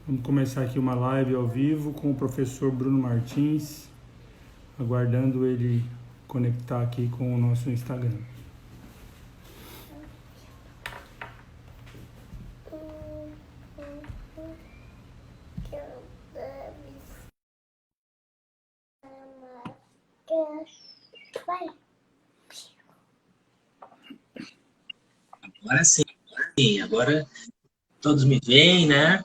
Vamos começar aqui uma live ao vivo com o professor Bruno Martins, aguardando ele conectar aqui com o nosso Instagram. Agora sim, agora todos me veem, né?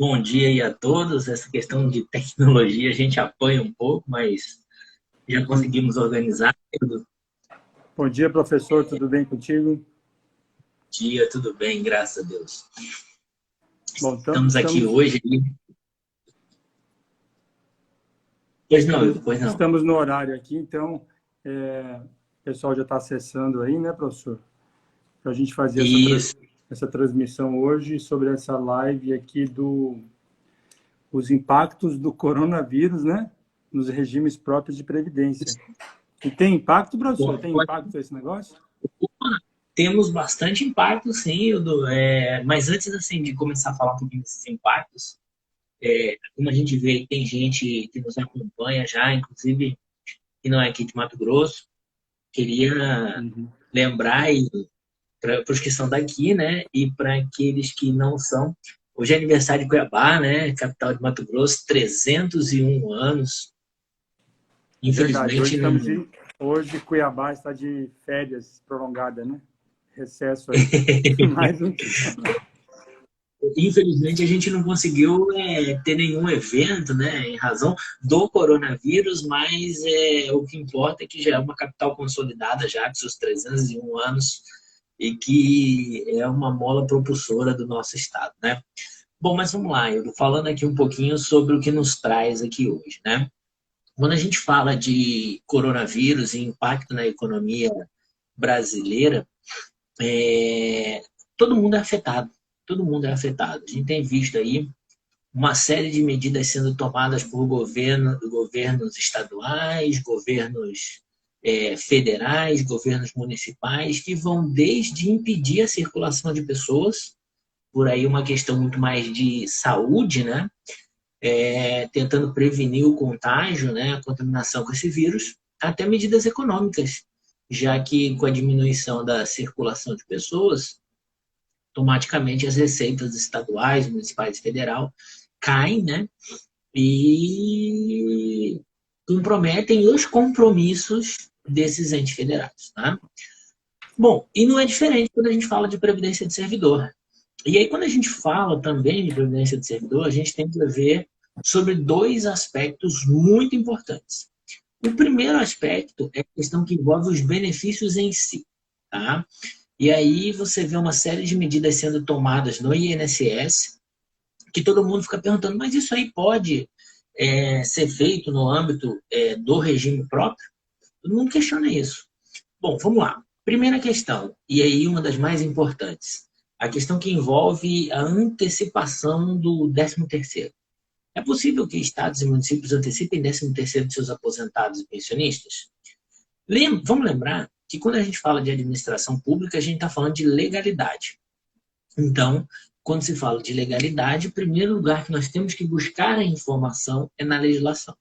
Bom dia aí a todos. Essa questão de tecnologia a gente apanha um pouco, mas já Bom, conseguimos organizar. Todo bom dia, professor, tudo bem contigo? dia, tudo bem, graças a Deus. Bom, Estamos aqui estamos, hoje. Pois não, estamos, pois não. estamos no horário aqui, então o pessoal já está acessando aí, né, professor? Para a gente fazer Isso. essa transmissão hoje sobre essa live aqui os impactos do coronavírus, né, nos regimes próprios de previdência. E tem impacto, professor? Tem impacto esse negócio? Temos bastante impacto, sim, mas antes assim, de começar a falar um pouquinho desses impactos, como a gente vê, tem gente que nos acompanha já, inclusive que não é aqui de Mato Grosso, queria Uhum. lembrar para os que são daqui, né? E para aqueles que não são. Hoje é aniversário de Cuiabá, né? Capital de Mato Grosso, 301 anos. É verdade. Infelizmente, não. Hoje Cuiabá está de férias prolongada, né? Recesso aí. Mais um dia. Infelizmente, a gente não conseguiu ter nenhum evento, né? Em razão do coronavírus, mas o que importa é que já é uma capital consolidada, já com seus 301 anos, e que é uma mola propulsora do nosso estado, né? Bom, mas vamos lá, eu tô falando aqui um pouquinho sobre o que nos traz aqui hoje, né? Quando a gente fala de coronavírus e impacto na economia brasileira, é, todo mundo é afetado. Todo mundo é afetado. A gente tem visto aí uma série de medidas sendo tomadas por governos estaduais, governos federais, governos municipais, que vão desde impedir a circulação de pessoas, por aí uma questão muito mais de saúde, né? Tentando prevenir o contágio, né, a contaminação com esse vírus, até medidas econômicas, já que com a diminuição da circulação de pessoas, automaticamente as receitas estaduais, municipais e federal caem, né, e comprometem os compromissos desses entes federados. Tá? Bom, e não é diferente quando a gente fala de previdência de servidor. E aí, quando a gente fala também de previdência de servidor, a gente tem que ver sobre dois aspectos muito importantes. O primeiro aspecto é a questão que envolve os benefícios em si. Tá? E aí você vê uma série de medidas sendo tomadas no INSS, que todo mundo fica perguntando, mas isso aí pode ser feito no âmbito do regime próprio? Todo mundo questiona isso. Bom, vamos lá. Primeira questão, e aí uma das mais importantes, a questão que envolve a antecipação do 13º. É possível que estados e municípios antecipem 13º de seus aposentados e pensionistas? Vamos lembrar que quando a gente fala de administração pública, a gente está falando de legalidade. Então, quando se fala de legalidade, o primeiro lugar que nós temos que buscar a informação é na legislação.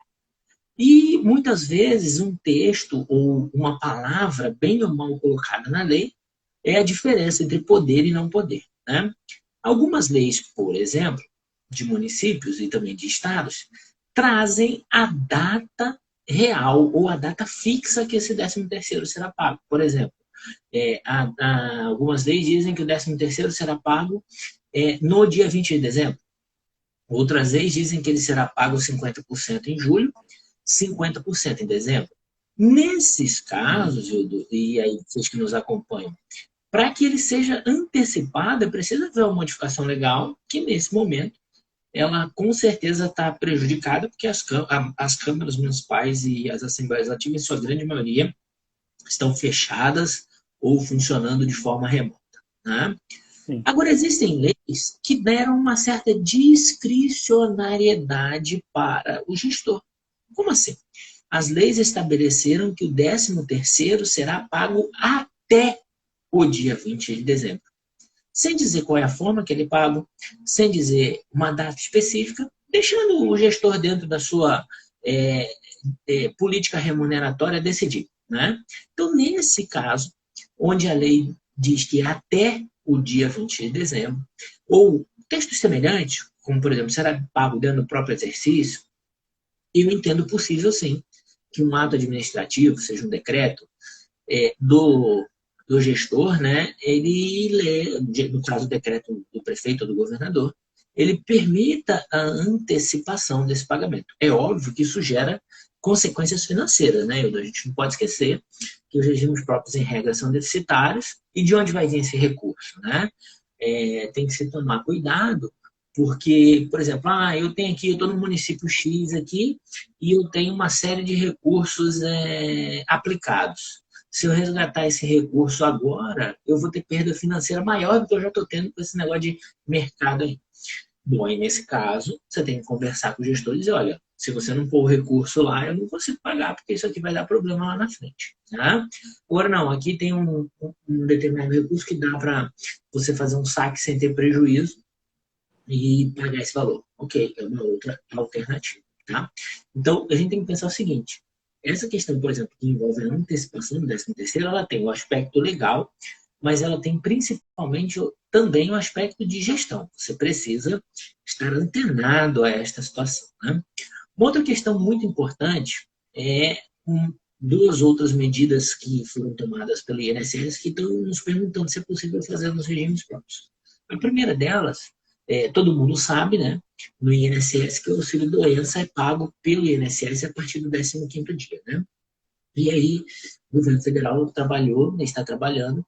E muitas vezes um texto ou uma palavra bem ou mal colocada na lei é a diferença entre poder e não poder. Né? Algumas leis, por exemplo, de municípios e também de estados, trazem a data real ou a data fixa que esse 13º será pago. Por exemplo, algumas leis dizem que o 13º será pago no dia 20 de dezembro. Outras leis dizem que ele será pago 50% em julho, 50% em dezembro. Nesses casos, e aí vocês que nos acompanham, para que ele seja antecipado, é preciso haver uma modificação legal, que nesse momento ela com certeza está prejudicada, porque as câmaras municipais e as assembleias legislativas, em sua grande maioria, estão fechadas ou funcionando de forma remota. Né? Sim. Agora, existem leis que deram uma certa discricionariedade para o gestor. Como assim? As leis estabeleceram que o 13º será pago até o dia 20 de dezembro. sem dizer qual é a forma que ele é pago, sem dizer uma data específica, deixando o gestor dentro da sua política remuneratória decidir, né? Então, nesse caso, onde a lei diz que até o dia 20 de dezembro, ou textos semelhantes, como, por exemplo, será pago dentro do próprio exercício, eu entendo possível, sim, que um ato administrativo, seja um decreto, do gestor, né, ele lê, no caso do decreto do prefeito ou do governador, ele permita a antecipação desse pagamento. É óbvio que isso gera consequências financeiras, né, Hildo? A gente não pode esquecer que os regimes próprios, em regra, são deficitários, e de onde vai vir esse recurso, né? Tem que se tomar cuidado, porque, por exemplo, eu estou no município X aqui, e eu tenho uma série de recursos aplicados. Se eu resgatar esse recurso agora, eu vou ter perda financeira maior do que eu já estou tendo com esse negócio de mercado aí. Bom, aí nesse caso, você tem que conversar com o gestor e dizer, olha, se você não pôr o recurso lá, eu não consigo pagar, porque isso aqui vai dar problema lá na frente. Tá? Agora não, aqui tem um determinado recurso que dá para você fazer um saque sem ter prejuízo e pagar esse valor. Ok, é uma outra alternativa. Tá? Então, a gente tem que pensar o seguinte, essa questão, por exemplo, que envolve a antecipação do 13º, ela tem o aspecto legal, mas ela tem principalmente também o aspecto de gestão. Você precisa estar antenado a esta situação. Né? Uma outra questão muito importante é duas outras medidas que foram tomadas pelo INSS que estão nos perguntando se é possível fazer nos regimes próprios. A primeira delas, todo mundo sabe, né, no INSS, que o auxílio-doença é pago pelo INSS a partir do 15º dia. Né? E aí, o governo federal está trabalhando,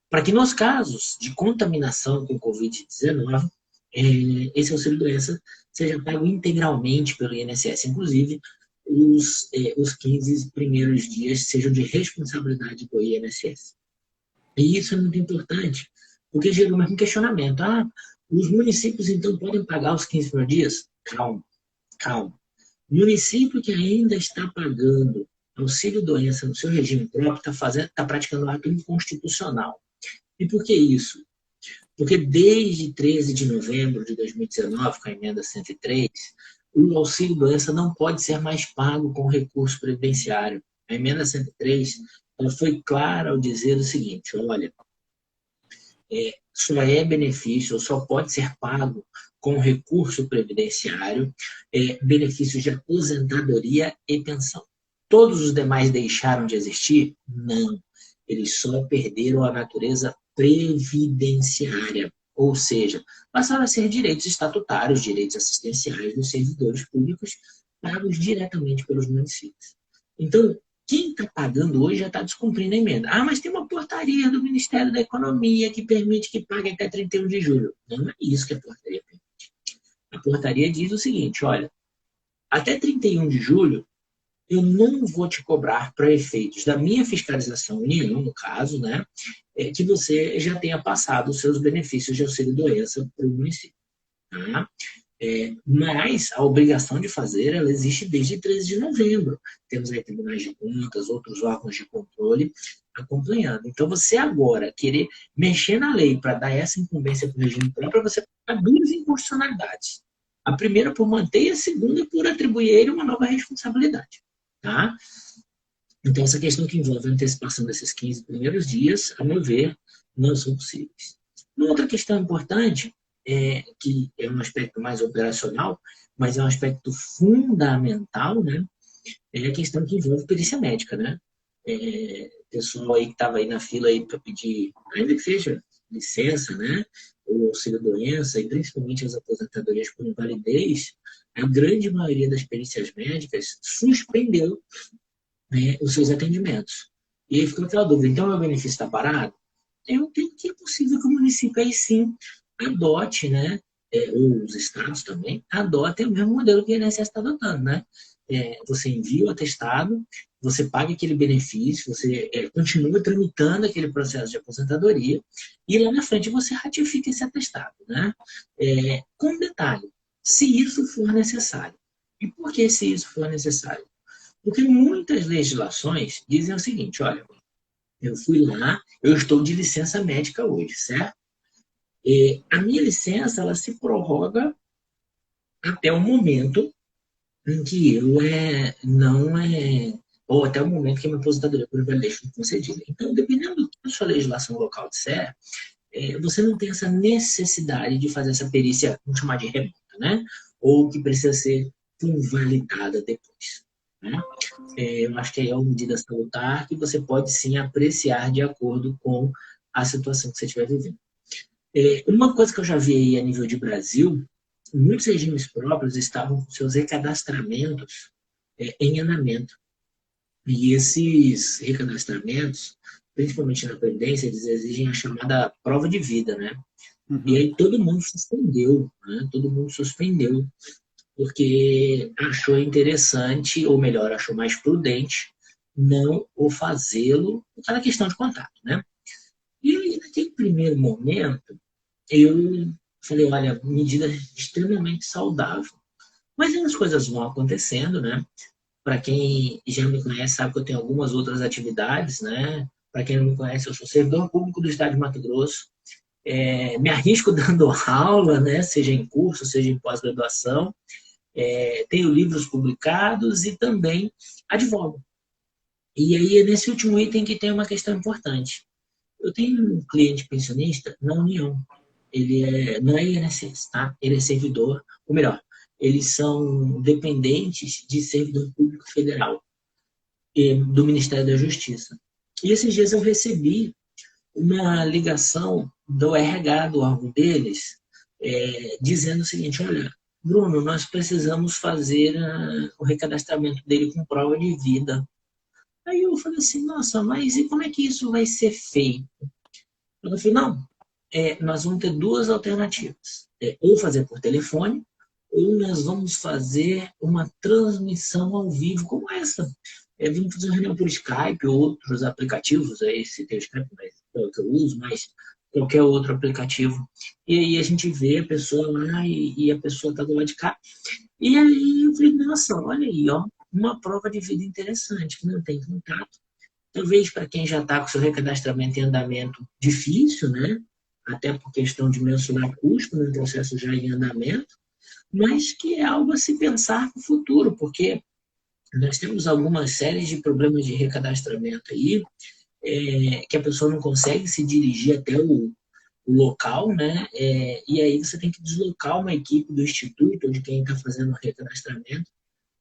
para que nos casos de contaminação com Covid-19, esse auxílio-doença seja pago integralmente pelo INSS. Inclusive, os 15 primeiros dias sejam de responsabilidade do INSS. E isso é muito importante, porque gerou um questionamento. Os municípios, então, podem pagar os 15 primeiros dias? Calma. Município que ainda está pagando auxílio-doença no seu regime próprio está praticando um ato inconstitucional. E por que isso? Porque desde 13 de novembro de 2019, com a emenda 103, o auxílio-doença não pode ser mais pago com recurso previdenciário. A emenda 103 ela foi clara ao dizer o seguinte, olha, só é benefício, ou só pode ser pago com recurso previdenciário, benefícios de aposentadoria e pensão. Todos os demais deixaram de existir? Não. Eles só perderam a natureza previdenciária, ou seja, passaram a ser direitos estatutários, direitos assistenciais dos servidores públicos pagos diretamente pelos municípios. Então, quem está pagando hoje já está descumprindo a emenda. Mas tem uma portaria do Ministério da Economia que permite que pague até 31 de julho. Não é isso que a portaria permite. A portaria diz o seguinte, olha, até 31 de julho, eu não vou te cobrar para efeitos da minha fiscalização União, no caso, né, que você já tenha passado os seus benefícios de auxílio-doença para o município. Tá? Mas a obrigação de fazer, ela existe desde 13 de novembro. Temos aí tribunais de contas, outros órgãos de controle acompanhando. Então, você agora querer mexer na lei para dar essa incumbência para o regime próprio, você colocar duas inconstitucionalidades. A primeira por manter e a segunda por atribuir a ele uma nova responsabilidade. Tá? Então, essa questão que envolve a antecipação desses 15 primeiros dias, a meu ver, não são possíveis. Uma outra questão importante, que é um aspecto mais operacional, mas é um aspecto fundamental, né? É a questão que envolve perícia médica, né? Pessoal aí que estava aí na fila aí para pedir, ainda que seja licença, né? Ou auxílio-doença, e principalmente as aposentadorias por invalidez, a grande maioria das perícias médicas suspendeu, né, os seus atendimentos. E aí ficou aquela dúvida, então meu benefício está parado? Eu tenho que é possível que o município aí sim adote, né, ou os estados também, adotem o mesmo modelo que o INSS está adotando, né? Você envia o atestado, você paga aquele benefício, você continua tramitando aquele processo de aposentadoria e lá na frente você ratifica esse atestado, né? Com um detalhe, se isso for necessário. E por que se isso for necessário? Porque muitas legislações dizem o seguinte, olha, eu fui lá, eu estou de licença médica hoje, certo? A minha licença, ela se prorroga até o momento em que eu não ou até o momento que a minha aposentadoria por invalidez for concedida. Então, dependendo do que a sua legislação local disser, você não tem essa necessidade de fazer essa perícia, vamos chamar de remota, né? Ou que precisa ser convalidada depois. Né? Eu acho que aí é uma medida salutar que você pode sim apreciar de acordo com a situação que você estiver vivendo. Uma coisa que eu já vi aí a nível de Brasil, muitos regimes próprios estavam com seus recadastramentos em andamento. E esses recadastramentos, principalmente na Previdência, eles exigem a chamada prova de vida, né? E aí todo mundo suspendeu, né? Todo mundo suspendeu, porque achou interessante, ou melhor, achou mais prudente não o fazê-lo por causa da questão de contato, né? E aí, naquele primeiro momento, eu falei, olha, medida extremamente saudável. Mas aí as coisas vão acontecendo, né? Para quem já me conhece, sabe que eu tenho algumas outras atividades, né? Para quem não me conhece, eu sou servidor público do Estado de Mato Grosso. Me arrisco dando aula, né? Seja em curso, seja em pós-graduação. Tenho livros publicados e também advogo. E aí é nesse último item que tem uma questão importante. Eu tenho um cliente pensionista na União. Ele não é INSS, tá? Ele é servidor, ou melhor, eles são dependentes de servidor público federal do Ministério da Justiça. E esses dias eu recebi uma ligação do RH do órgão deles, dizendo o seguinte, olha, Bruno, nós precisamos fazer o recadastramento dele com prova de vida. Aí eu falei assim, nossa, mas e como é que isso vai ser feito? Eu falei, não, nós vamos ter duas alternativas. Ou fazer por telefone, ou nós vamos fazer uma transmissão ao vivo como essa. Vamos fazer uma reunião por Skype, outros aplicativos, se tem o Skype, mas é o que eu uso, mas qualquer outro aplicativo. E aí a gente vê a pessoa lá e a pessoa está do lado de cá. E aí eu falei, nossa, olha aí, ó, uma prova de vida interessante, que não tem contato. Talvez para quem já está com seu recadastramento em andamento difícil, né? Até por questão de mensurar custo no processo já em andamento, mas que é algo a se pensar no futuro, porque nós temos algumas séries de problemas de recadastramento aí, que a pessoa não consegue se dirigir até o local, né? E aí você tem que deslocar uma equipe do instituto ou de quem está fazendo o recadastramento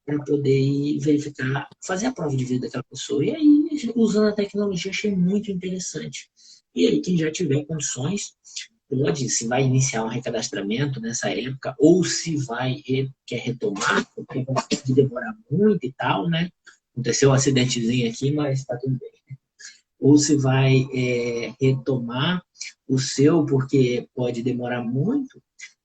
para poder ir verificar, fazer a prova de vida daquela pessoa. E aí, usando a tecnologia, achei muito interessante. E aí, quem já tiver condições, pode, se vai iniciar um recadastramento nessa época, ou se quer retomar, porque pode demorar muito e tal, né? Aconteceu um acidentezinho aqui, mas está tudo bem. Ou se vai retomar o seu, porque pode demorar muito,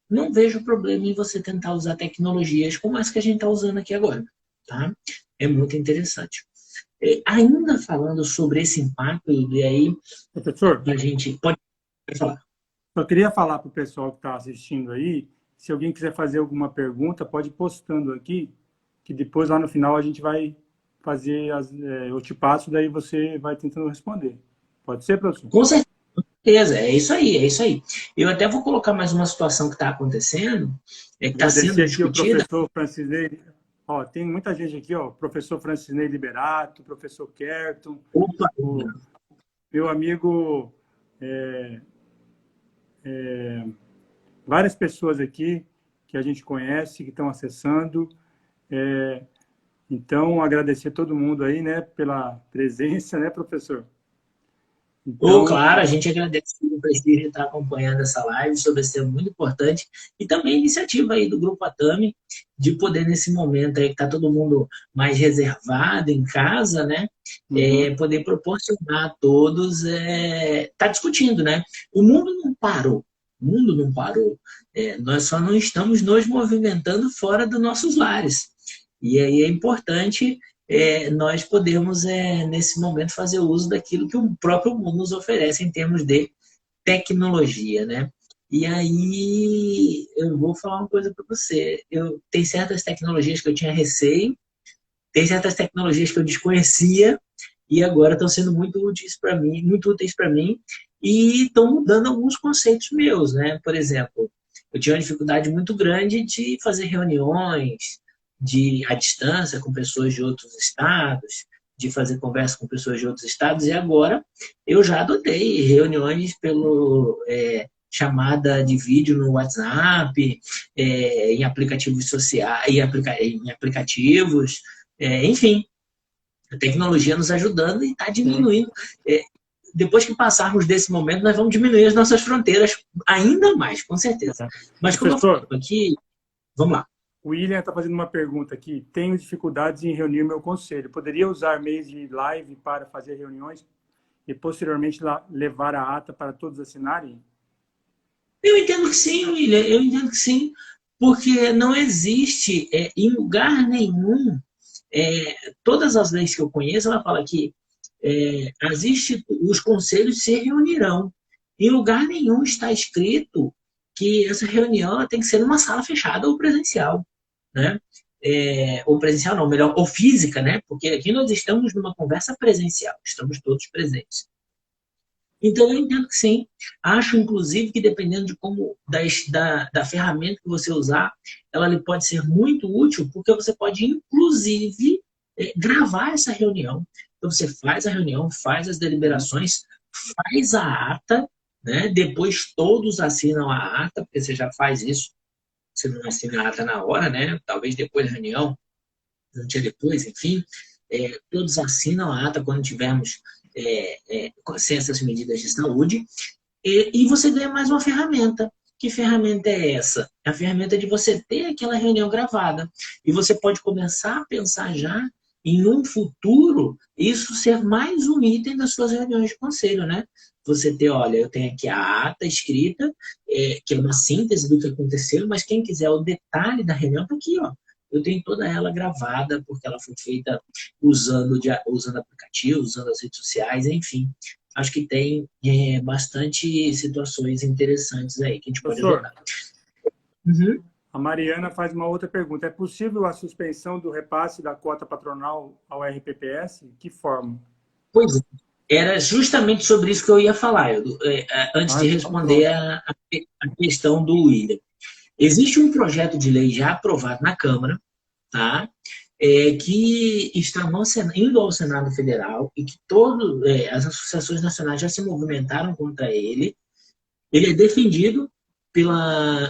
não vejo problema em você tentar usar tecnologias como essa que a gente está usando aqui agora. Tá? É muito interessante. Ainda falando sobre esse impacto, e aí Professor, a gente pode falar. só queria falar para o pessoal que está assistindo aí, se alguém quiser fazer alguma pergunta, pode ir postando aqui, que depois lá no final a gente vai fazer, eu te passo, daí você vai tentando responder. Pode ser, professor? Com certeza, é isso aí, é isso aí. Eu até vou colocar mais uma situação que está acontecendo, que está sendo Agradecer aqui o discutida. professor Francisnei. Ó, tem muita gente aqui, ó, professor Francisnei Liberato, professor Kerton, Opa! o meu amigo, várias pessoas aqui que a gente conhece, que estão acessando. Então, agradecer a todo mundo aí, né, pela presença, né, professor? Então, Claro, a gente agradece o prestígio de estar acompanhando essa live sobre esse tema muito importante e também a iniciativa aí do Grupo Atami de poder, nesse momento aí que está todo mundo mais reservado em casa, né, poder proporcionar a todos, tá discutindo, né? O mundo não parou, o mundo não parou. Nós só não estamos nos movimentando fora dos nossos lares. E aí é importante nós podemos, nesse momento, fazer uso daquilo que o próprio mundo nos oferece em termos de tecnologia, né? E aí eu vou falar uma coisa para você. Tem certas tecnologias que eu tinha receio, tem certas tecnologias que eu desconhecia e agora estão sendo muito úteis para mim, e estão mudando alguns conceitos meus, né? Por exemplo, eu tinha uma dificuldade muito grande de fazer reuniões à distância com pessoas de outros estados, de fazer conversa com pessoas de outros estados, e agora eu já adotei reuniões pelo chamada de vídeo no WhatsApp, em aplicativos sociais, em aplicativos, enfim, a tecnologia nos ajudando e está diminuindo. Depois que passarmos desse momento, nós vamos diminuir as nossas fronteiras ainda mais, com certeza. Mas como eu falo aqui, vamos lá. O William está fazendo uma pergunta aqui. Tenho dificuldades em reunir meu conselho. Poderia usar meios de live para fazer reuniões e posteriormente levar a ata para todos assinarem? Eu entendo que sim, William. Eu entendo que sim. Porque não existe em lugar nenhum, todas as leis que eu conheço, ela fala que os conselhos se reunirão. Em lugar nenhum está escrito que essa reunião tem que ser numa sala fechada ou presencial, né? Ou presencial não, melhor, ou física, né? Porque aqui nós estamos numa conversa presencial, estamos todos presentes. Então, eu entendo que sim. Acho, inclusive, que dependendo de como da ferramenta que você usar, ela lhe pode ser muito útil, porque você pode, inclusive, gravar essa reunião. Então, você faz a reunião, faz as deliberações, faz a ata, né? Depois todos assinam a ata, porque você já faz isso. Você não assina a ata na hora, né? Talvez depois da reunião, um dia depois, enfim. Todos assinam a ata quando tivermos sem essas medidas de saúde. E você ganha mais uma ferramenta. Que ferramenta é essa? É a ferramenta de você ter aquela reunião gravada. E você pode começar a pensar já em um futuro, isso ser mais um item das suas reuniões de conselho, né? Você ter, olha, eu tenho aqui a ata escrita, que é uma síntese do que aconteceu, mas quem quiser o detalhe da reunião, tá aqui, ó. Eu tenho toda ela gravada, porque ela foi feita usando aplicativos, usando as redes sociais, enfim. Acho que tem bastante situações interessantes aí que a gente pode abordar. Uhum. A Mariana faz uma outra pergunta. É possível a suspensão do repasse da cota patronal ao RPPS? Que forma? Pois é. Era justamente sobre isso que eu ia falar, antes de responder a questão do William. Existe um projeto de lei já aprovado na Câmara, tá? Que está indo ao Senado Federal e que as associações nacionais já se movimentaram contra ele. Ele é defendido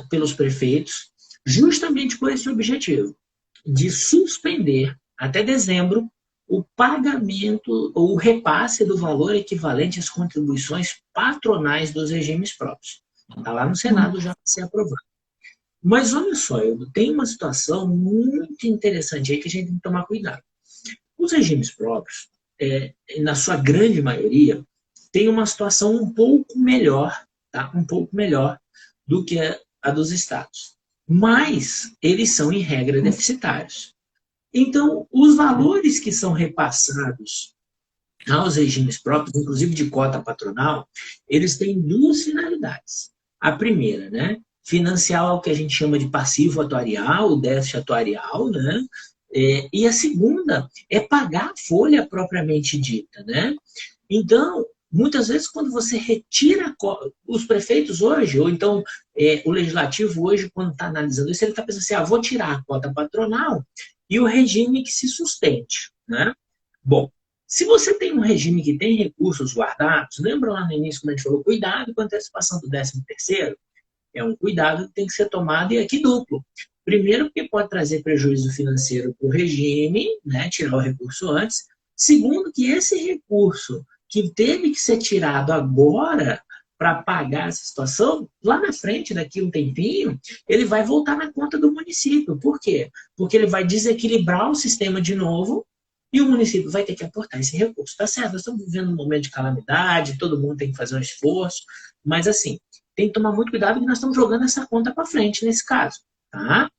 pelos prefeitos justamente por esse objetivo, de suspender até dezembro o pagamento ou o repasse do valor equivalente às contribuições patronais dos regimes próprios. Está lá no Senado já para ser aprovado. Mas olha só, tem uma situação muito interessante aí que a gente tem que tomar cuidado. Os regimes próprios, na sua grande maioria, tem uma situação um pouco melhor, tá? Um pouco melhor do que a dos estados. Mas eles são, em regra, deficitários. Então, os valores que são repassados aos regimes próprios, inclusive de cota patronal, eles têm duas finalidades. A primeira, né? Financiar o que a gente chama de passivo atuarial, o déficit atuarial, né? E a segunda é pagar a folha propriamente dita, né? Então, muitas vezes, quando você retira os prefeitos hoje, ou então o legislativo hoje, quando está analisando isso, ele está pensando assim, vou tirar a cota patronal e o regime que se sustente, né? Bom, se você tem um regime que tem recursos guardados, lembra lá no início, como a gente falou, cuidado com a antecipação do 13º? É um cuidado que tem que ser tomado e aqui duplo. Primeiro, porque pode trazer prejuízo financeiro para o regime, né, tirar o recurso antes. Segundo, que esse recurso que teve que ser tirado agora para pagar essa situação, lá na frente, daqui a um tempinho, ele vai voltar na conta do município. Por quê? Porque ele vai desequilibrar o sistema de novo e o município vai ter que aportar esse recurso. Tá certo? Nós estamos vivendo um momento de calamidade, todo mundo tem que fazer um esforço, mas assim, tem que tomar muito cuidado que nós estamos jogando essa conta para frente nesse caso. Tá?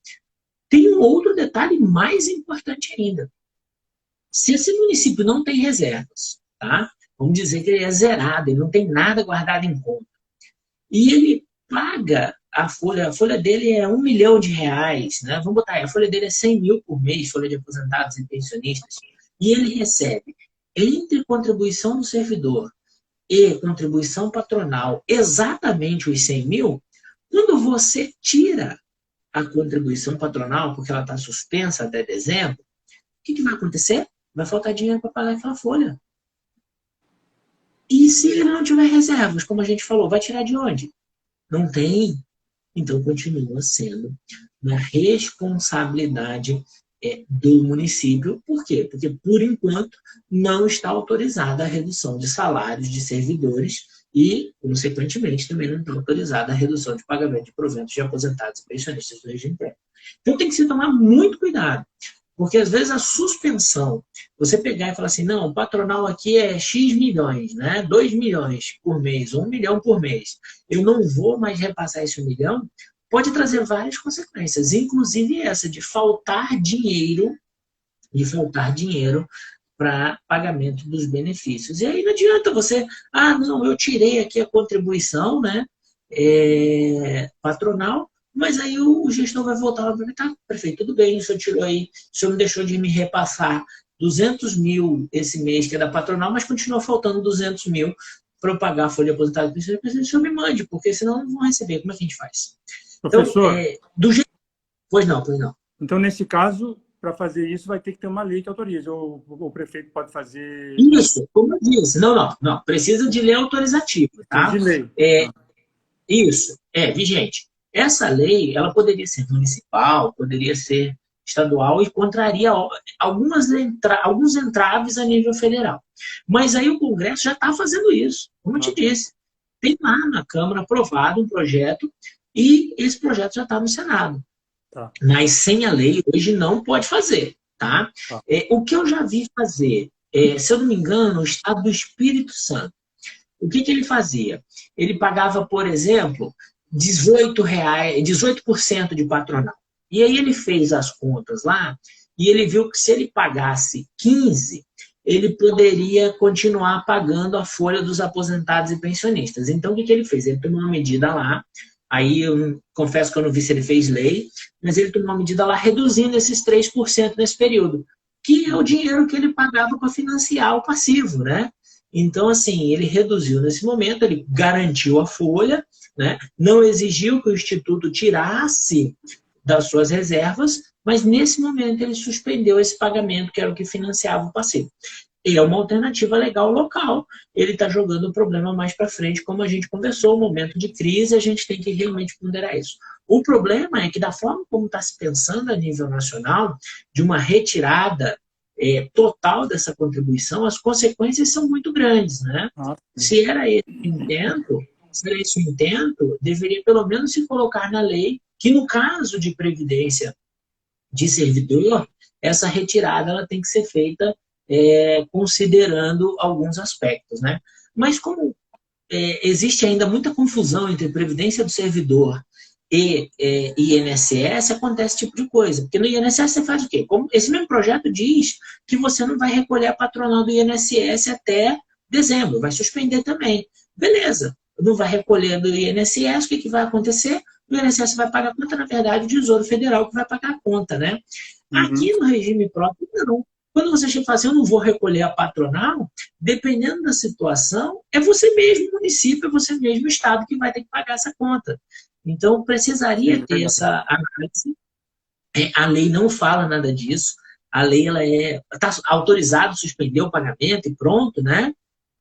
Tem um outro detalhe mais importante ainda. Se esse município não tem reservas, tá? Vamos dizer que ele é zerado, ele não tem nada guardado em conta. E ele paga a folha dele é R$1 milhão, né? Vamos botar aí, a folha dele é 100 mil por mês, folha de aposentados e pensionistas. E ele recebe, entre contribuição do servidor e contribuição patronal exatamente os 100 mil, quando você tira a contribuição patronal, porque ela está suspensa até dezembro, o que vai acontecer? Vai faltar dinheiro para pagar aquela folha. E se ele não tiver reservas, como a gente falou, vai tirar de onde? Não tem. Então, continua sendo uma responsabilidade do município. Por quê? Porque, por enquanto, não está autorizada a redução de salários de servidores e, consequentemente, também não está autorizada a redução de pagamento de proventos de aposentados e pensionistas do regime prévio. Então, tem que se tomar muito cuidado. Porque, às vezes, a suspensão, você pegar e falar assim, não, o patronal aqui é X milhões, né? 2 milhões por mês, 1 milhão por mês. Eu não vou mais repassar esse 1 milhão, pode trazer várias consequências, inclusive essa de faltar dinheiro para pagamento dos benefícios. E aí não adianta você, não, eu tirei aqui a contribuição, né, patronal, mas aí o gestor vai voltar lá e vai tá, prefeito, tudo bem, o senhor tirou aí, o senhor não deixou de me repassar 200 mil esse mês, que é da patronal, mas continua faltando 200 mil para eu pagar a folha de aposentado. O senhor me mande, porque senão não vão receber. Como é que a gente faz? Professor? Então, do jeito... Pois não. Então, nesse caso, para fazer isso, vai ter que ter uma lei que autorize. Ou o prefeito pode fazer... Isso, como eu disse. Não. Precisa de lei autorizativa. Tá? De lei. Isso, vigente. Essa lei, ela poderia ser municipal, poderia ser estadual e contraria alguns entraves a nível federal. Mas aí o Congresso já está fazendo isso, como eu te disse. Tem lá na Câmara aprovado um projeto e esse projeto já está no Senado. Tá. Mas sem a lei, hoje não pode fazer. Tá? O que eu já vi fazer, se eu não me engano, o Estado do Espírito Santo, o que ele fazia? Ele pagava, por exemplo, 18% de patronal. E aí ele fez as contas lá e ele viu que se ele pagasse 15%, ele poderia continuar pagando a folha dos aposentados e pensionistas. Então, o que ele fez? Ele tomou uma medida lá, aí eu confesso que eu não vi se ele fez lei, mas ele tomou uma medida lá reduzindo esses 3% nesse período, que é o dinheiro que ele pagava para financiar o passivo, né? Então, assim, ele reduziu nesse momento, ele garantiu a folha, né? Não exigiu que o Instituto tirasse das suas reservas, mas nesse momento ele suspendeu esse pagamento, que era o que financiava o passivo. É uma alternativa legal local. Ele está jogando o problema mais para frente, como a gente conversou, momento de crise, a gente tem que realmente ponderar isso. O problema é que, da forma como está se pensando a nível nacional, de uma retirada total dessa contribuição, as consequências são muito grandes, né? Se era esse o intento, deveria pelo menos se colocar na lei que, no caso de previdência de servidor, essa retirada ela tem que ser feita considerando alguns aspectos, né? Mas como existe ainda muita confusão entre previdência do servidor e INSS, acontece esse tipo de coisa. Porque no INSS você faz o quê? Como esse mesmo projeto diz que você não vai recolher a patronal do INSS até dezembro, vai suspender também. Beleza, não vai recolher do INSS, o que vai acontecer? O INSS vai pagar a conta, na verdade, o Tesouro Federal que vai pagar a conta, né? Aqui no regime próprio, não. Quando você chega e fala assim, eu não vou recolher a patronal, dependendo da situação, é você mesmo, município, é você mesmo, estado, que vai ter que pagar essa conta. Então, precisaria ter essa análise. A lei não fala nada disso. A lei está autorizada a suspender o pagamento e pronto, né?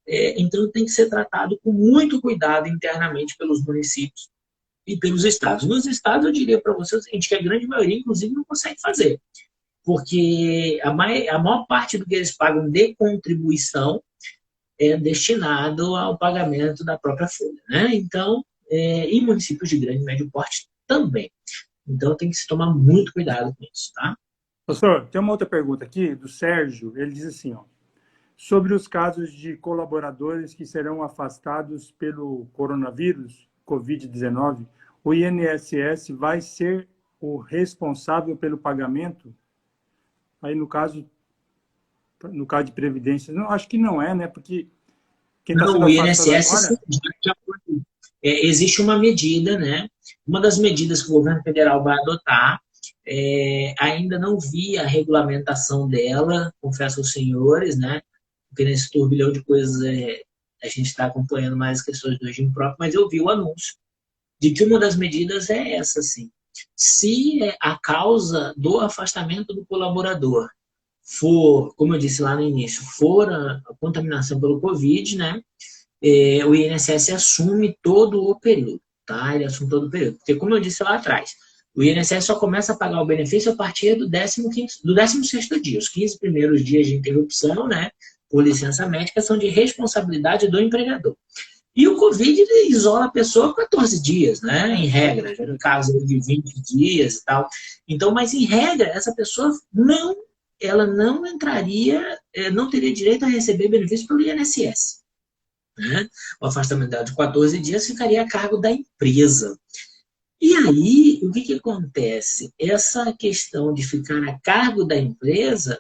Então, tem que ser tratado com muito cuidado internamente pelos municípios e pelos estados. Nos estados, eu diria para vocês que a grande maioria, inclusive, não consegue fazer. Porque a maior parte do que eles pagam de contribuição é destinado ao pagamento da própria folha, né? Então, e municípios de grande e médio porte também. Então, tem que se tomar muito cuidado com isso, tá? Professor, tem uma outra pergunta aqui, do Sérgio. Ele diz assim, sobre os casos de colaboradores que serão afastados pelo coronavírus, Covid-19, o INSS vai ser o responsável pelo pagamento? Aí, no caso de previdência, não, acho que não é, né? Porque quem está sendo o INSS agora... existe uma medida, né? Uma das medidas que o governo federal vai adotar, ainda não vi a regulamentação dela, confesso aos senhores, né? Porque nesse turbilhão de coisas a gente está acompanhando mais as questões do regime próprio, mas eu vi o anúncio de que uma das medidas é essa, sim. Se a causa do afastamento do colaborador for, como eu disse lá no início, for a contaminação pelo Covid, né, o INSS assume todo o período, tá? Ele assume todo o período. Porque, como eu disse lá atrás, o INSS só começa a pagar o benefício a partir do 16º dia. Os 15 primeiros dias de interrupção, né, por licença médica, são de responsabilidade do empregador. E o Covid isola a pessoa 14 dias, né? Em regra, em caso de 20 dias e tal. Então, mas em regra, essa pessoa ela não entraria, não teria direito a receber benefício pelo INSS. Né? O afastamento de 14 dias ficaria a cargo da empresa. E aí, o que acontece? Essa questão de ficar a cargo da empresa,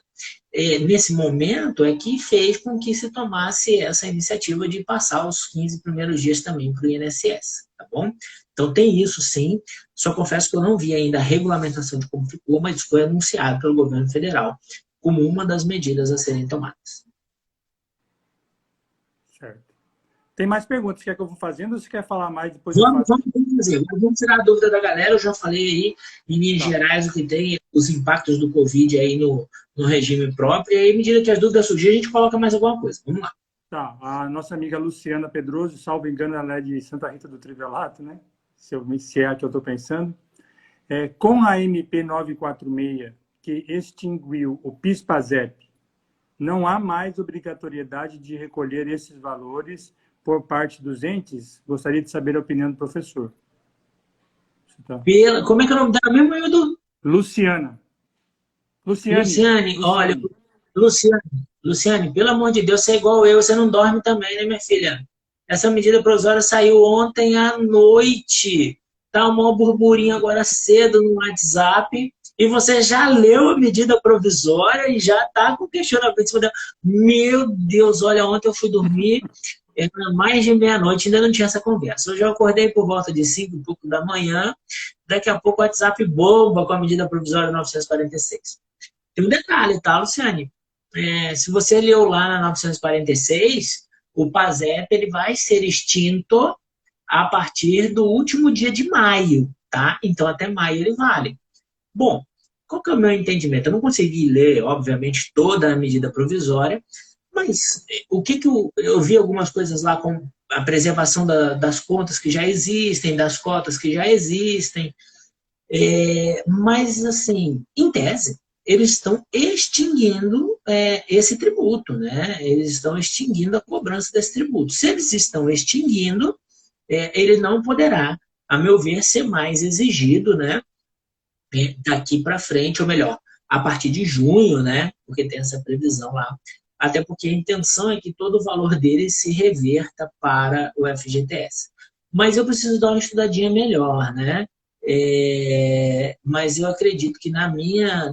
nesse momento, é que fez com que se tomasse essa iniciativa de passar os 15 primeiros dias também para o INSS, tá bom? Então tem isso sim, só confesso que eu não vi ainda a regulamentação de como ficou, mas isso foi anunciado pelo governo federal como uma das medidas a serem tomadas. Certo. Tem mais perguntas? Quer que eu vou fazendo ou você quer falar mais depois? Vamos fazer. Vamos tirar a dúvida da galera. Eu já falei aí, em linhas gerais, o que tem, os impactos do Covid aí no regime próprio. E aí, à medida que as dúvidas surgirem, a gente coloca mais alguma coisa. Vamos lá. Tá. A nossa amiga Luciana Pedroso, salvo engano, ela é de Santa Rita do Trivelato, né? Se é a que eu estou pensando. Com a MP 946, que extinguiu o PIS/PASEP, não há mais obrigatoriedade de recolher esses valores por parte dos entes? Gostaria de saber a opinião do professor. Tá. Como é que é o nome dela mesmo, Edu? Luciane, olha, Luciane, pelo amor de Deus, você é igual eu, você não dorme também, né, minha filha? Essa medida provisória saiu ontem à noite. Tá um maior burburinho agora cedo no WhatsApp. E você já leu a medida provisória e já está com questionamento. Meu Deus, olha, ontem eu fui dormir, era mais de meia-noite, ainda não tinha essa conversa. Hoje eu acordei por volta de 5 e pouco da manhã, daqui a pouco o WhatsApp bomba com a medida provisória 946. Tem um detalhe, tá, Luciane? Se você leu lá na 946, o PASEP ele vai ser extinto a partir do último dia de maio, tá? Então até maio ele vale. Bom, qual que é o meu entendimento? Eu não consegui ler, obviamente, toda a medida provisória, mas o que eu vi algumas coisas lá com a preservação das contas que já existem, das cotas que já existem, mas, assim, em tese, eles estão extinguindo esse tributo, né? Eles estão extinguindo a cobrança desse tributo. Se eles estão extinguindo, ele não poderá, a meu ver, ser mais exigido, né? Daqui para frente, ou melhor, a partir de junho, né? Porque tem essa previsão lá. Até porque a intenção é que todo o valor dele se reverta para o FGTS. Mas eu preciso dar uma estudadinha melhor, né? Mas eu acredito que na minha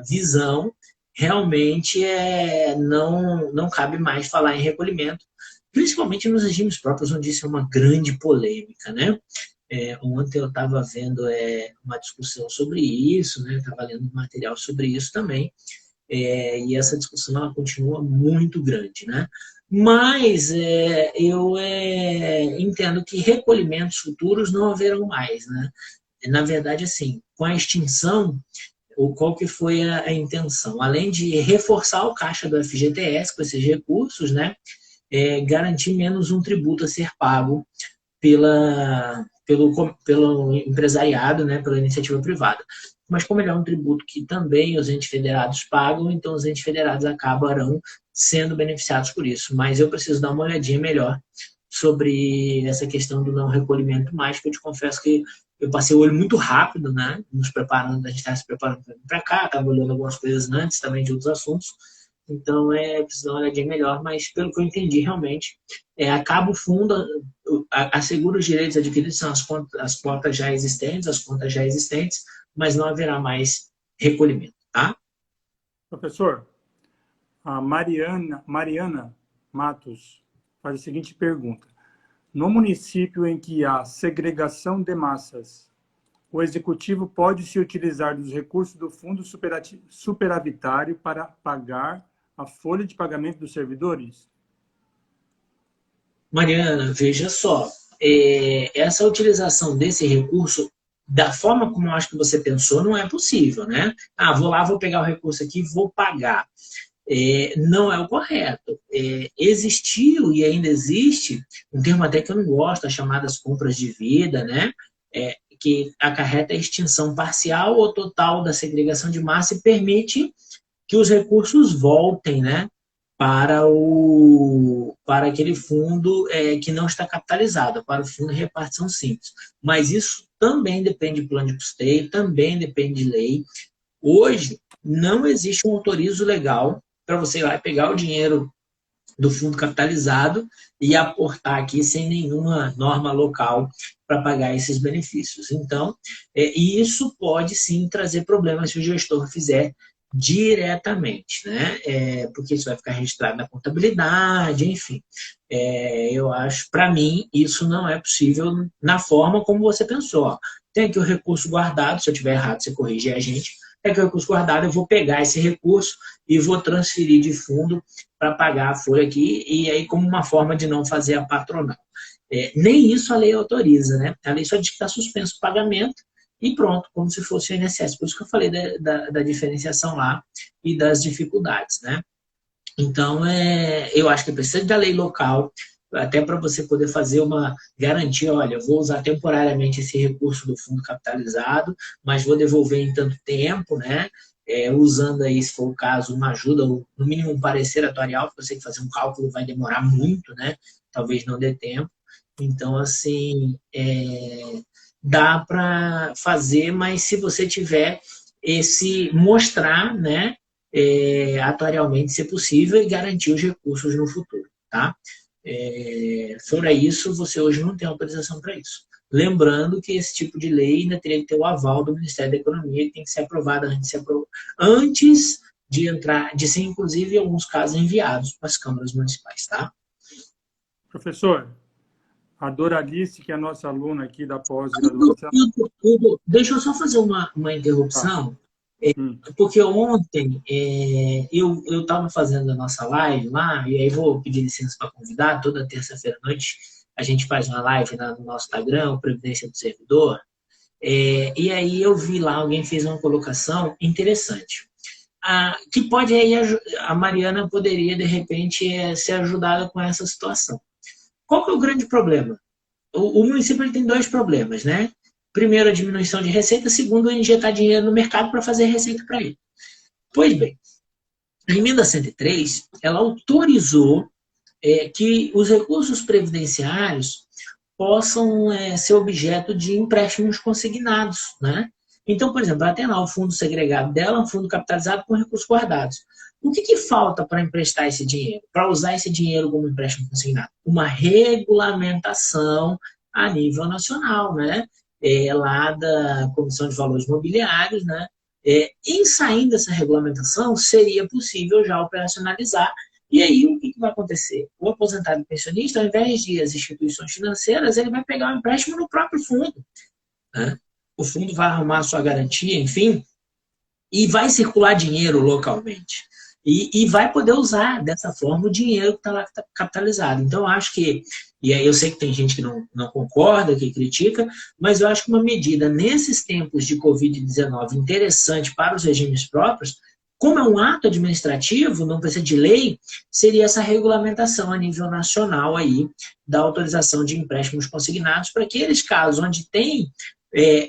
visão, realmente não cabe mais falar em recolhimento, principalmente nos regimes próprios, onde isso é uma grande polêmica, né? Ontem eu estava vendo uma discussão sobre isso, né? Estava lendo material sobre isso também, e essa discussão ela continua muito grande, né? Mas eu entendo que recolhimentos futuros não haverão mais, né? Na verdade, assim, com a extinção, qual que foi a intenção? Além de reforçar o caixa do FGTS com esses recursos, né? Garantir menos um tributo a ser pago pelo empresariado, né, pela iniciativa privada. Mas como ele é um tributo que também os entes federados pagam, então os entes federados acabarão sendo beneficiados por isso. Mas eu preciso dar uma olhadinha melhor sobre essa questão do não recolhimento mais, porque eu te confesso que eu passei o olho muito rápido, né, nos preparando, a gente estava se preparando para cá, estava olhando algumas coisas antes também de outros assuntos. Então, preciso dar uma olhadinha melhor, mas pelo que eu entendi, realmente, acaba o fundo, assegura os direitos adquiridos, são as cotas já existentes, mas não haverá mais recolhimento, tá? Professor, a Mariana Matos faz a seguinte pergunta. No município em que há segregação de massas, o executivo pode se utilizar dos recursos do fundo superavitário para pagar a folha de pagamento dos servidores? Mariana, veja só, essa utilização desse recurso, da forma como eu acho que você pensou, não é possível, né? Ah, vou lá, vou pegar o recurso aqui e vou pagar. Não é o correto. Existiu e ainda existe um termo até que eu não gosto, as chamadas compras de vida, né? Que acarreta a extinção parcial ou total da segregação de massa e permite que os recursos voltem, né, para aquele fundo que não está capitalizado, para o fundo de repartição simples. Mas isso também depende de plano de custeio, também depende de lei. Hoje, não existe um autorizo legal para você ir lá pegar o dinheiro do fundo capitalizado e aportar aqui sem nenhuma norma local para pagar esses benefícios. Então, isso pode sim trazer problemas se o gestor fizer diretamente, né? Porque isso vai ficar registrado na contabilidade, enfim. Eu acho, para mim, isso não é possível na forma como você pensou. Ó. Tem aqui o recurso guardado, se eu estiver errado, você corrige a gente. Tem aqui o recurso guardado, eu vou pegar esse recurso e vou transferir de fundo para pagar a folha aqui, e aí como uma forma de não fazer a patronal. Nem isso a lei autoriza, né? A lei só diz que está suspenso o pagamento e pronto, como se fosse o INSS. Por isso que eu falei da diferenciação lá e das dificuldades, né? Então, eu acho que precisa da lei local, até para você poder fazer uma garantia, olha, eu vou usar temporariamente esse recurso do fundo capitalizado, mas vou devolver em tanto tempo, né? Usando aí, se for o caso, uma ajuda, ou no mínimo um parecer atuarial, porque eu sei que fazer um cálculo vai demorar muito, né? Talvez não dê tempo. Então, assim, dá para fazer, mas se você tiver mostrar, né? Atuarialmente, se possível, e garantir os recursos no futuro, tá? Fora isso, você hoje não tem autorização para isso. Lembrando que esse tipo de lei ainda teria que ter o aval do Ministério da Economia, que tem que ser aprovado antes de entrar, de ser, inclusive, em alguns casos, enviados para as câmaras municipais, tá? Professor, a Doralice, que é a nossa aluna aqui da pós-graduação... Deixa eu só fazer uma interrupção. Porque ontem eu estava fazendo a nossa live lá, e aí vou pedir licença para convidar, toda terça-feira à noite a gente faz uma live no nosso Instagram, o Previdência do Servidor, e aí eu vi lá, alguém fez uma colocação interessante, que pode aí, a Mariana poderia, de repente, ser ajudada com essa situação. Qual que é o grande problema? O município ele tem dois problemas, né? Primeiro, a diminuição de receita. Segundo, injetar dinheiro no mercado para fazer receita para ele. Pois bem, a emenda 103, ela autorizou que os recursos previdenciários possam ser objeto de empréstimos consignados, né? Então, por exemplo, ela tem lá o fundo segregado dela, um fundo capitalizado com recursos guardados. O que falta para emprestar esse dinheiro? Para usar esse dinheiro como empréstimo consignado? Uma regulamentação a nível nacional, né? Lá da Comissão de Valores Mobiliários, né? Em saindo essa regulamentação, seria possível já operacionalizar. E aí, o que vai acontecer? O aposentado e pensionista, ao invés de as instituições financeiras, ele vai pegar um empréstimo no próprio fundo, né? O fundo vai arrumar a sua garantia, enfim, e vai circular dinheiro localmente. E vai poder usar dessa forma o dinheiro que está lá capitalizado. Então, eu acho que, e aí eu sei que tem gente que não concorda, que critica, mas eu acho que uma medida nesses tempos de Covid-19 interessante para os regimes próprios, como é um ato administrativo, não precisa de lei, seria essa regulamentação a nível nacional aí da autorização de empréstimos consignados para aqueles casos onde tem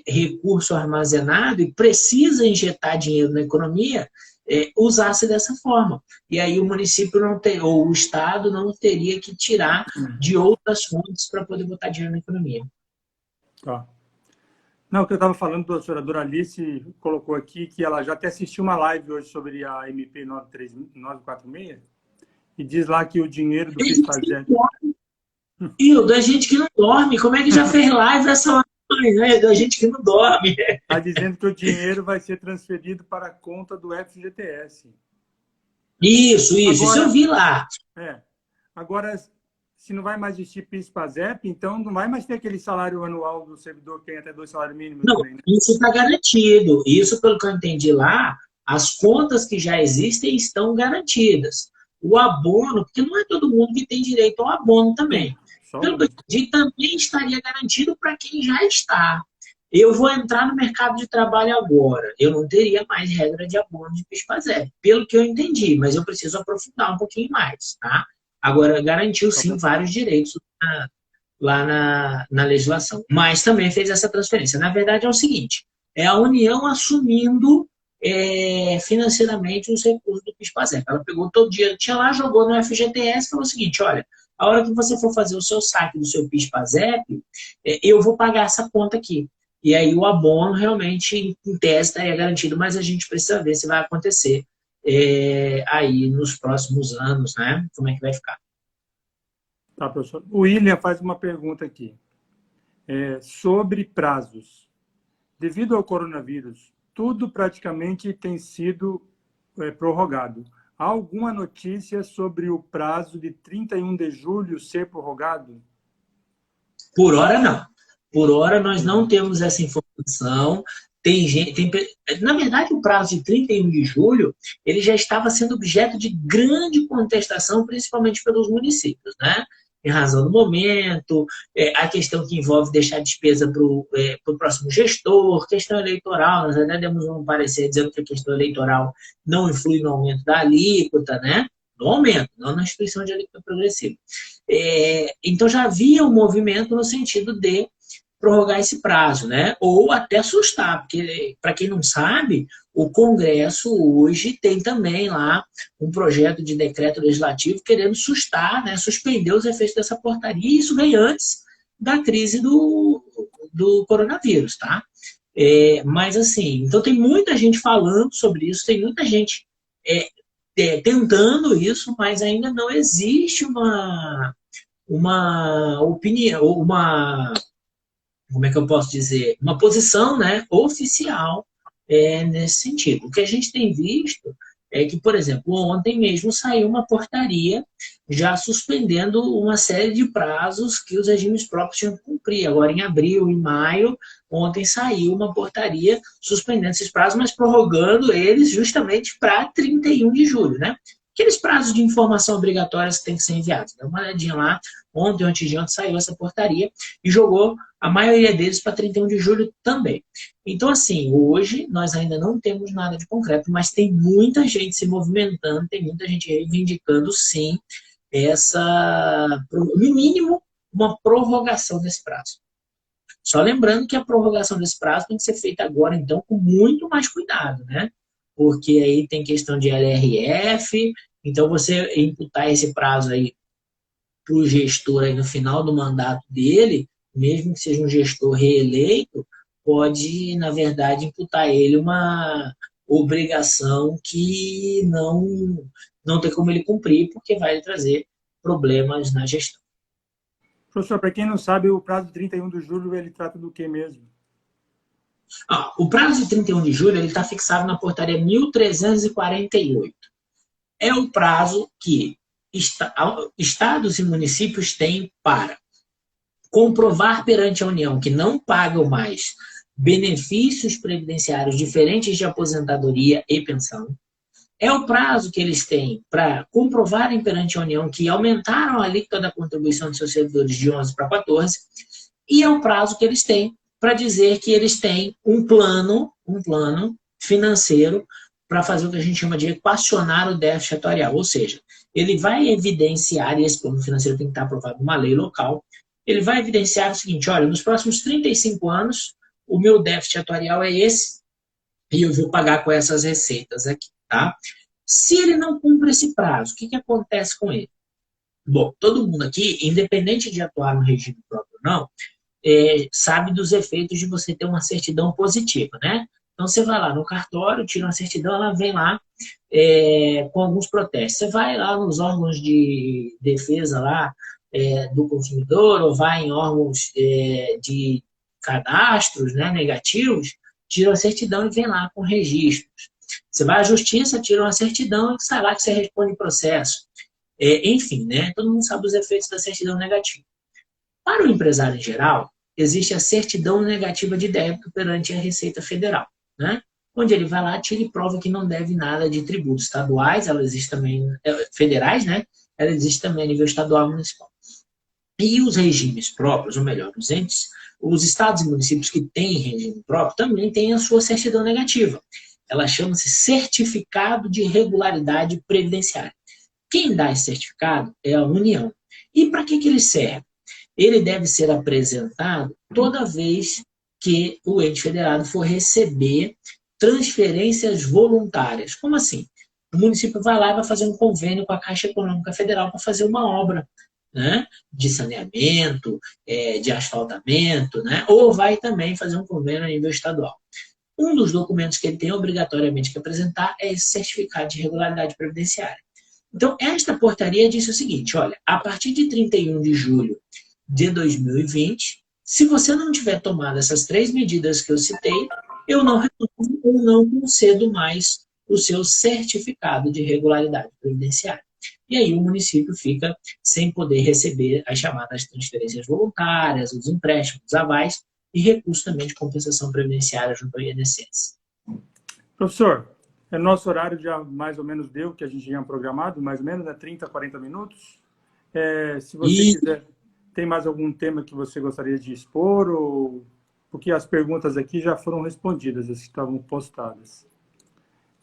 recurso armazenado e precisa injetar dinheiro na economia, usasse dessa forma. E aí o município ou o Estado não teria que tirar de outras fontes para poder botar dinheiro na economia. Tá. Não, o que eu estava falando, a professora Doralice colocou aqui que ela já até assistiu uma live hoje sobre a MP 946 e diz lá que o dinheiro do PIS-PASEP... Da gente que não dorme, como é que já fez live essa hora? Da gente que não dorme. Está dizendo que o dinheiro vai ser transferido para a conta do FGTS. Isso eu vi lá. Agora, se não vai mais existir PIS-PASEP, então não vai mais ter aquele salário anual do servidor que tem até 2 salários mínimos. Não, também, né? Isso está garantido. Isso, pelo que eu entendi lá, as contas que já existem estão garantidas. O abono, porque não é todo mundo que tem direito ao abono também. Só Pelo que eu entendi, também estaria garantido para quem já está. Eu vou entrar no mercado de trabalho agora. Eu não teria mais regra de abono de PIS/PASEP, pelo que eu entendi, mas eu preciso aprofundar um pouquinho mais, tá? Agora, garantiu sim vários direitos lá na legislação, mas também fez essa transferência. Na verdade, é o seguinte: é a União assumindo financeiramente os recursos do PIS/PASEP. Ela pegou todo o dinheiro que tinha lá, jogou no FGTS e falou o seguinte: olha, a hora que você for fazer o seu saque do seu PIS/PASEP, eu vou pagar essa conta aqui. E aí o abono realmente, em tese, estaria garantido, mas a gente precisa ver se vai acontecer aí nos próximos anos, né? Como é que vai ficar. Tá, professor. O William faz uma pergunta aqui. Sobre prazos. Devido ao coronavírus, tudo praticamente tem sido prorrogado. Há alguma notícia sobre o prazo de 31 de julho ser prorrogado? Por hora, não. Por hora, nós não temos essa informação. Tem gente, na verdade, o prazo de 31 de julho ele já estava sendo objeto de grande contestação, principalmente pelos municípios, né? Em razão do momento, a questão que envolve deixar despesa para o próximo gestor, questão eleitoral. Nós até demos um parecer dizendo que a questão eleitoral não influi no aumento da alíquota, né? No aumento, não na instituição de alíquota progressiva. Então já havia um movimento no sentido de prorrogar esse prazo, né? Ou até assustar, porque, para quem não sabe, o Congresso hoje tem também lá um projeto de decreto legislativo querendo sustar, né, suspender os efeitos dessa portaria, e isso veio antes da crise do coronavírus, tá? Mas assim, então tem muita gente falando sobre isso, tem muita gente tentando isso, mas ainda não existe uma opinião, como é que eu posso dizer, uma posição, né, oficial nesse sentido. O que a gente tem visto é que, por exemplo, ontem mesmo saiu uma portaria já suspendendo uma série de prazos que os regimes próprios tinham que cumprir. Agora, em abril, em maio, ontem saiu uma portaria suspendendo esses prazos, mas prorrogando eles justamente para 31 de julho, né? Aqueles prazos de informação obrigatórias que têm que ser enviados. Dá uma olhadinha lá, ontem ou antes de ontem saiu essa portaria e jogou a maioria deles para 31 de julho também. Então, assim, hoje nós ainda não temos nada de concreto, mas tem muita gente se movimentando, tem muita gente reivindicando, sim, no mínimo, uma prorrogação desse prazo. Só lembrando que a prorrogação desse prazo tem que ser feita agora, então, com muito mais cuidado, né? Porque aí tem questão de LRF, então você imputar esse prazo aí para o gestor aí no final do mandato dele, mesmo que seja um gestor reeleito, pode, na verdade, imputar a ele uma obrigação que não tem como ele cumprir, porque vai trazer problemas na gestão. Professor, para quem não sabe, o prazo de 31 de julho, ele trata do que mesmo? O prazo de 31 de julho está fixado na portaria 1348. É o prazo que estados e municípios têm para comprovar perante a União que não pagam mais benefícios previdenciários diferentes de aposentadoria e pensão. É o prazo que eles têm para comprovarem perante a União que aumentaram a alíquota da contribuição de seus servidores de 11 para 14. E é o prazo que eles têm para dizer que eles têm um plano financeiro para fazer o que a gente chama de equacionar o déficit atuarial. Ou seja, ele vai evidenciar, e esse plano financeiro tem que estar aprovado numa lei local, ele vai evidenciar o seguinte: olha, nos próximos 35 anos, o meu déficit atuarial é esse, e eu vou pagar com essas receitas aqui, tá? Se ele não cumpre esse prazo, o que acontece com ele? Bom, todo mundo aqui, independente de atuar no regime próprio ou não, sabe dos efeitos de você ter uma certidão positiva, né? Então, você vai lá no cartório, tira uma certidão, ela vem lá com alguns protestos. Você vai lá nos órgãos de defesa lá do consumidor, ou vai em órgãos de cadastros, né, negativos, tira a certidão e vem lá com registros. Você vai à justiça, tira uma certidão e sai lá que você responde o processo. Enfim, né? Todo mundo sabe os efeitos da certidão negativa. Para o empresário em geral, existe a certidão negativa de débito perante a Receita Federal, né? Onde ele vai lá, tira e prova que não deve nada de tributos estaduais, ela existe também, federais, né? Ela existe também a nível estadual e municipal. E os regimes próprios, ou melhor, os estados e municípios que têm regime próprio também têm a sua certidão negativa. Ela chama-se Certificado de Regularidade Previdenciária. Quem dá esse certificado é a União. E para que ele serve? Ele deve ser apresentado toda vez que o ente federado for receber transferências voluntárias. Como assim? O município vai lá e vai fazer um convênio com a Caixa Econômica Federal para fazer uma obra, né, de saneamento, de asfaltamento, né, ou vai também fazer um convênio a nível estadual. Um dos documentos que ele tem obrigatoriamente que apresentar é esse certificado de regularidade previdenciária. Então, esta portaria disse o seguinte, olha, a partir de 31 de julho de 2020, se você não tiver tomado essas 3 medidas que eu citei, eu não renovo ou não concedo mais o seu certificado de regularidade previdenciária. E aí o município fica sem poder receber as chamadas transferências voluntárias, os empréstimos, os avais e recursos também de compensação previdenciária junto ao INSS. Professor, nosso horário já mais ou menos deu, que a gente tinha programado, mais ou menos, 30, 40 minutos. Se você quiser, tem mais algum tema que você gostaria de expor? Porque as perguntas aqui já foram respondidas, as que estavam postadas.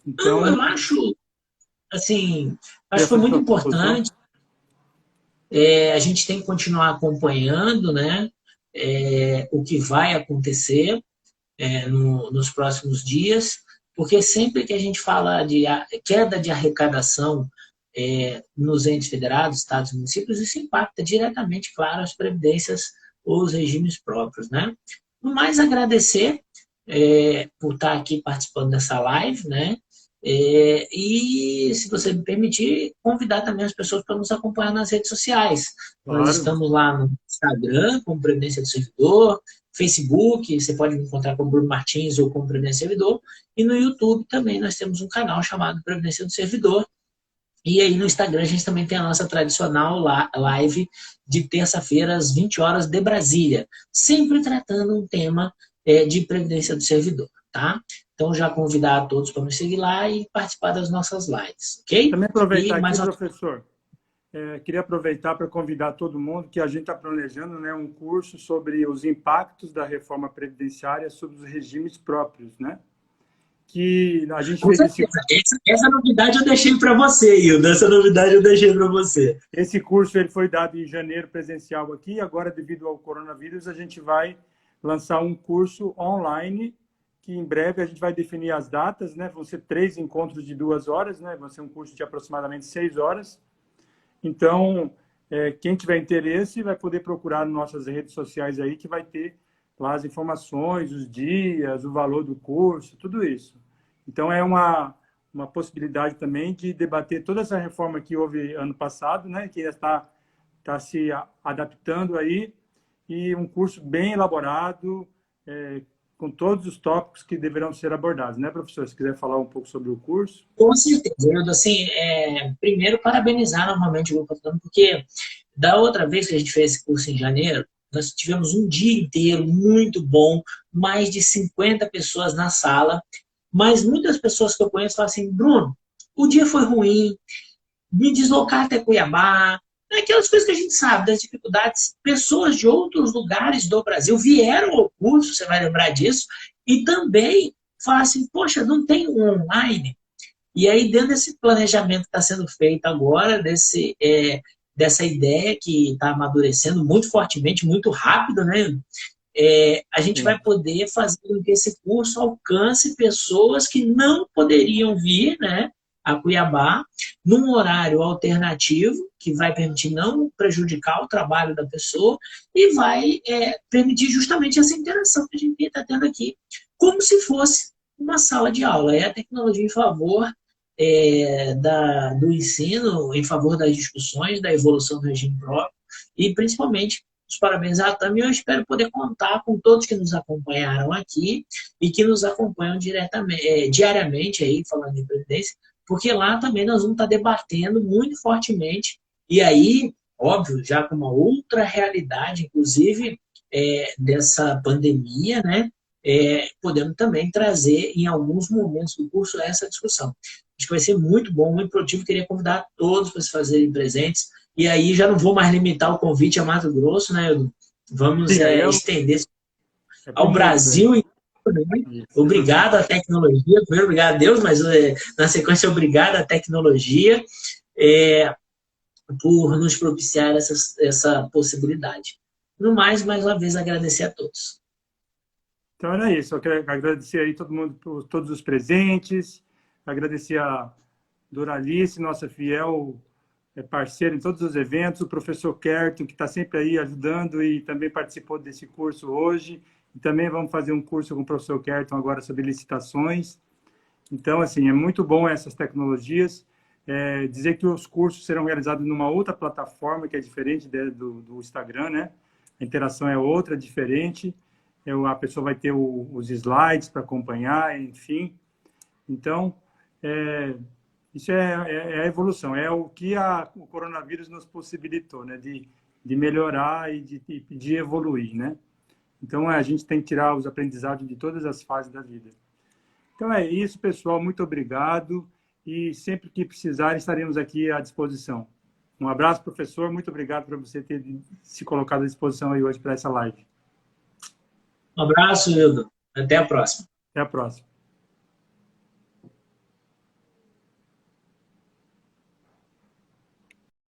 Então, não, eu acho, assim, acho que foi muito importante. A gente tem que continuar acompanhando, né, o que vai acontecer nos próximos dias, porque sempre que a gente fala de queda de arrecadação nos entes federados, estados e municípios, isso impacta diretamente, claro, as previdências ou os regimes próprios, né? No mais, agradecer por estar aqui participando dessa live, né? E, se você me permitir, convidar também as pessoas para nos acompanhar nas redes sociais. Claro. Nós estamos lá no Instagram, como Previdência do Servidor, Facebook, você pode me encontrar como Bruno Martins ou como Previdência do Servidor, e no YouTube também nós temos um canal chamado Previdência do Servidor. E aí no Instagram a gente também tem a nossa tradicional live de terça-feira às 20 horas de Brasília, sempre tratando um tema de Previdência do Servidor, tá? Então, já convidar a todos para nos seguir lá e participar das nossas lives, ok? Também aproveitar aqui, professor, queria aproveitar para convidar todo mundo que a gente está planejando, né, um curso sobre os impactos da reforma previdenciária sobre os regimes próprios, né? Que a gente fez essa novidade eu deixei para você, Hilda. Essa novidade eu deixei para você. Esse curso ele foi dado em janeiro presencial aqui, agora devido ao coronavírus a gente vai lançar um curso online que em breve a gente vai definir as datas, né? Vão ser 3 encontros de 2 horas, né? Vai ser um curso de aproximadamente 6 horas. Então, quem tiver interesse vai poder procurar nas nossas redes sociais aí, que vai ter lá as informações, os dias, o valor do curso, tudo isso. Então, é uma possibilidade também de debater toda essa reforma que houve ano passado, né? Que está se adaptando aí, e um curso bem elaborado, com todos os tópicos que deverão ser abordados, né, professor? Se quiser falar um pouco sobre o curso. Com certeza. Assim, primeiro, parabenizar novamente o Grupo Autodano, porque da outra vez que a gente fez esse curso em janeiro, nós tivemos um dia inteiro muito bom, mais de 50 pessoas na sala, mas muitas pessoas que eu conheço falam assim, Bruno, o dia foi ruim, me deslocar até Cuiabá, aquelas coisas que a gente sabe, das dificuldades. Pessoas de outros lugares do Brasil vieram ao curso, você vai lembrar disso, e também falam assim, poxa, não tem um online? E aí, dentro desse planejamento que está sendo feito agora, dessa ideia que está amadurecendo muito fortemente, muito rápido, né? A gente vai poder fazer com que esse curso alcance pessoas que não poderiam vir, né, a Cuiabá, num horário alternativo, que vai permitir não prejudicar o trabalho da pessoa e vai permitir justamente essa interação que a gente está tendo aqui, como se fosse uma sala de aula. É a tecnologia em favor do ensino, em favor das discussões, da evolução do regime próprio e, principalmente, os parabéns à TAM, e eu espero poder contar com todos que nos acompanharam aqui e que nos acompanham diariamente, aí, falando de previdência, porque lá também nós vamos estar debatendo muito fortemente, e aí, óbvio, já com uma outra realidade, inclusive, dessa pandemia, né? Podemos também trazer, em alguns momentos do curso, essa discussão. Acho que vai ser muito bom, muito produtivo. Queria convidar todos para se fazerem presentes. E aí já não vou mais limitar o convite a Mato Grosso, né? Vamos Sim, estender é pro ao mundo daí. Brasil. Né? Isso. Obrigado à tecnologia. Primeiro, obrigado a Deus, mas na sequência, obrigado à tecnologia por nos propiciar essa possibilidade. No mais uma vez, agradecer a todos. Então era isso. Eu quero agradecer aí todo mundo, todos os presentes, agradecer a Doralice, nossa fiel parceira em todos os eventos, o professor Kerton, que está sempre aí ajudando e também participou desse curso hoje. E também vamos fazer um curso com o professor Kerton agora sobre licitações. Então, assim, é muito bom essas tecnologias. Dizer que os cursos serão realizados numa outra plataforma que é diferente do Instagram, né? A interação é outra, diferente. A pessoa vai ter os slides para acompanhar, enfim. Então, isso é a evolução, é o que o coronavírus nos possibilitou, né? De melhorar e de evoluir, né? Então, a gente tem que tirar os aprendizados de todas as fases da vida. Então, é isso, pessoal. Muito obrigado. E sempre que precisarem, estaremos aqui à disposição. Um abraço, professor. Muito obrigado por você ter se colocado à disposição aí hoje para essa live. Um abraço, Hildo. Até a próxima. Até a próxima.